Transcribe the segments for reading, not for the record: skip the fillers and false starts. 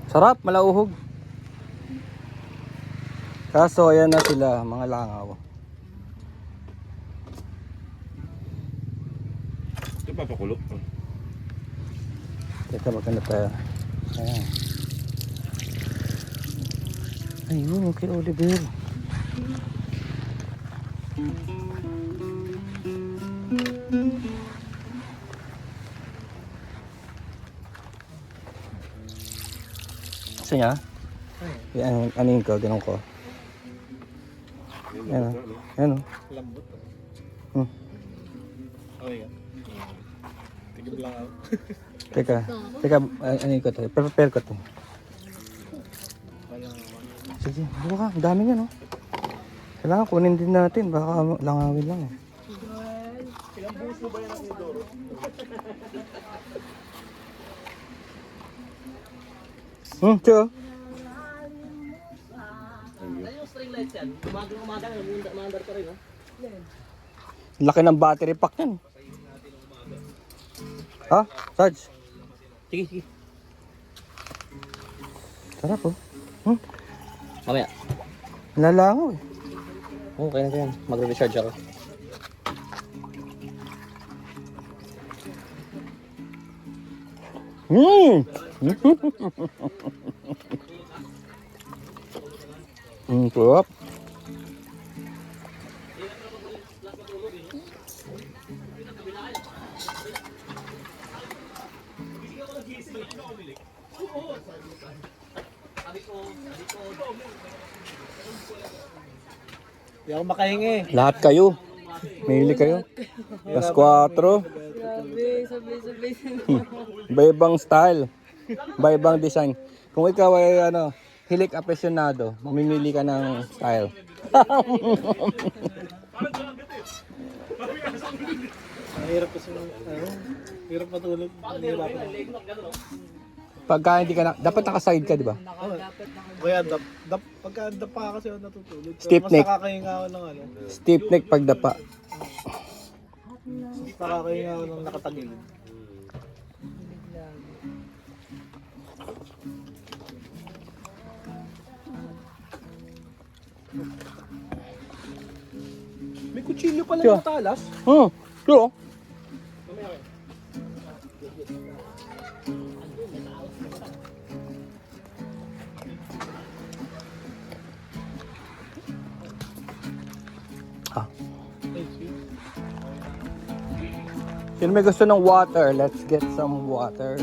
Sarap, malauhog. Kaso ayan na sila, mga langaw. Ito papakulo. Teka, maganda tayo. Ayan. Ayun, kay Oliver. Gusto niya? Yan, anin ko, ganun ko. Yan o. Yan o. Lambot. Hmm. Okay ka. Tigib lang ako. Teka, anin ko to. Prepare ko to. Sige, buka ka. Ang dami niya, no? Kailangan kunin din natin. Baka langawin lang eh. Ilang buso ba yan ang Idoro? Tiyo. Yung string lights yan, umaga umaandar ka rin, no? Laki ng battery pack yan. Ha? Sarge? Sige, sige. Sarap oh. Mamaya. Lalangaw eh. Oo, kaya na yan. Magre-recharge ako. Sarap. Hindi ako makahingi. Lahat kayo. Mahili kayo. Las 4. Sabay. Iba-ibang style. Iba-ibang design. Kung ikaw ay hilik apesyonado, mamimili ka ng style. Mahirap kasi hirap matulog. Nahirapan. Pagka hindi ka na, dapat naka-side ka, di ba? Kaya pagka dapa kasi ako natutulog. Stiff neck. Mas nakakahinga ako ng Stiff neck pagdapa. Mas nakakahinga ako ng nakatagilid. May kutsilyo pala Tiyo. yung talas. True. Sino may gusto ng water? Let's get some water.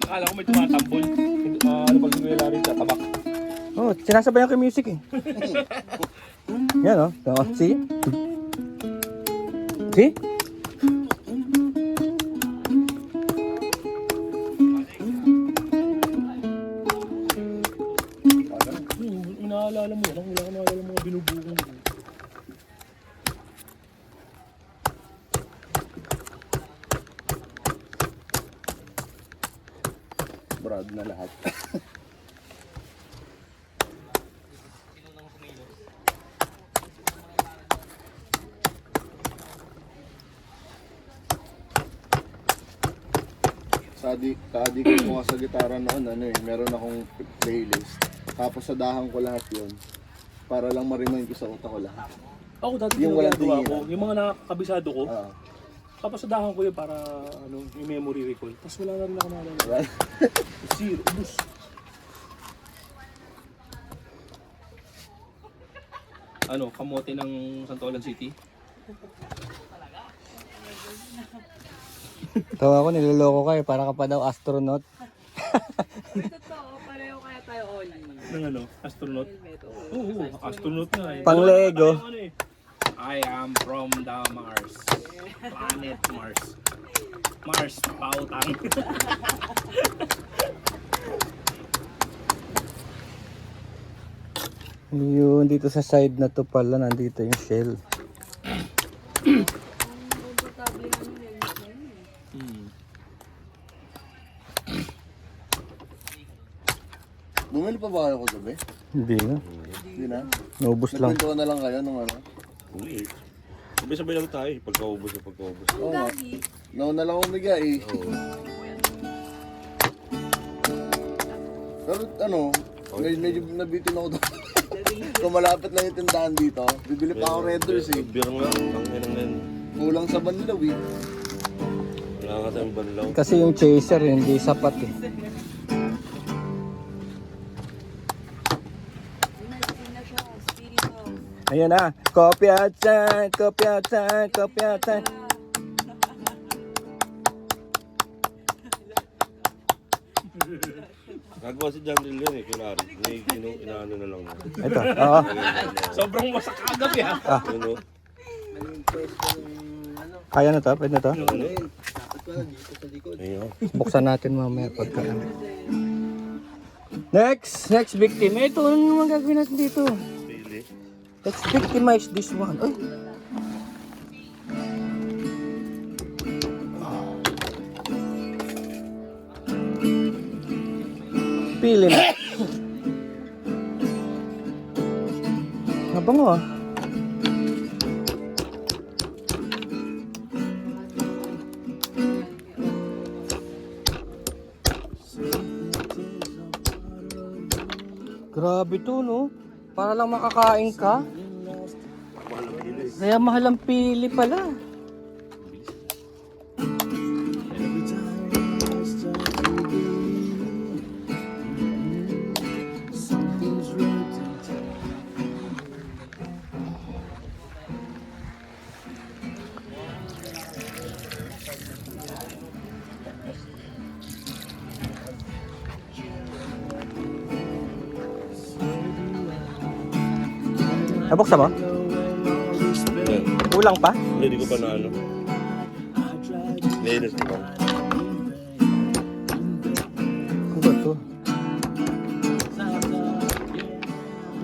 Akala ko may tumatambol. Ano pag nilari sa tabak? Oh, sinasabayan ko yung music eh. Yan oh. See? See? Inaalala mo yan. Wala ka naalala mga binubukong mo. Brad na lahat. Ka-addict ko nga sa gitara noon, meron akong playlist. Tapos sadahan ko lahat yun. Para lang ma-remind ko sa utak ko lahat. Ako dati Yung yung walang ginagawa ko, tinginan. yung mga nakakabisado ko, Ah. kapasadahan ko yun para yung memory recall. Tapos wala na rin ako naalala. Right? Zero, ubus. Ano, kamote ng Santolan City? Tawa ko, niloloko ka eh. Para ka pa daw astronaut. Totoo, pareho kaya tayo all. Ng ano, astronaut. Oo, astronaut nga eh. Pang Lego. Tayo, ano eh. I am from the Mars. Planet Mars. Mars, pautang. Yun, dito sa side na to pala, nandito yung shell. Komportable ano yun. Bumili pa ba kayo kagabi? Hindi na. Hindi na? Naubos lang. Nagpinto na lang kayo nung ano? Hindi. Sabay-sabay lang tayo. Pagkaubos na pagkaubos. Oo nga. Nauna lang umigay eh. Pero ano, medyo nabitin ako doon. Kung malapit lang yung tindahan dito, bibili pa ako Red Doors eh. Beer nga. Ang inang yan. Kulang sa banlaw eh. Wala nga tayong banlaw. Kasi yung chaser hindi sapat eh. Sina siya, spirit of. Ayan na. Coffee outside, coffee outside, coffee outside. Nagawa si John Dill yan eh. Kunwari. Inaano na lang. Ito, oo. Sobrang wasak agad yan. Ano? Kaya na to, pwede na to. Ayun. Buksan natin mamaya pagka. Next victim. Ito, ano naman gagawin natin dito? Pili. Let's victimize this one. Ay. Pili na. Nabango ah. Grabe to no. Para lang makakain ka. Kaya mahal ang pili pala. Nabuksan mo? Yan. Kulang pa? Hindi ko pa na ano. Linis ko pa. Ano ba to?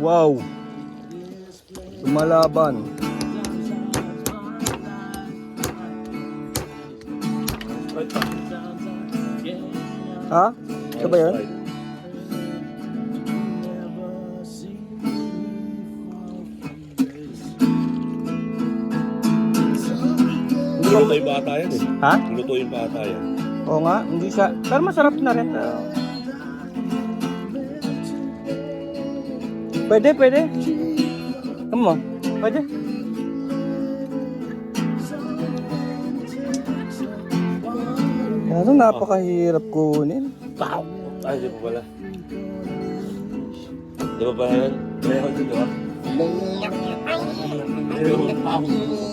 Wow! Lumalaban. Ha? Ito ba yun? Luto yung bata yan eh. Ha? Luto yung bata yan. Oo nga, hindi siya. Pero masarap na rin. Pwede. Ano mo? Pwede. Ano, napakahirap kunin. Ay, di pa pala. Di ba pala yan? Meron dito ah.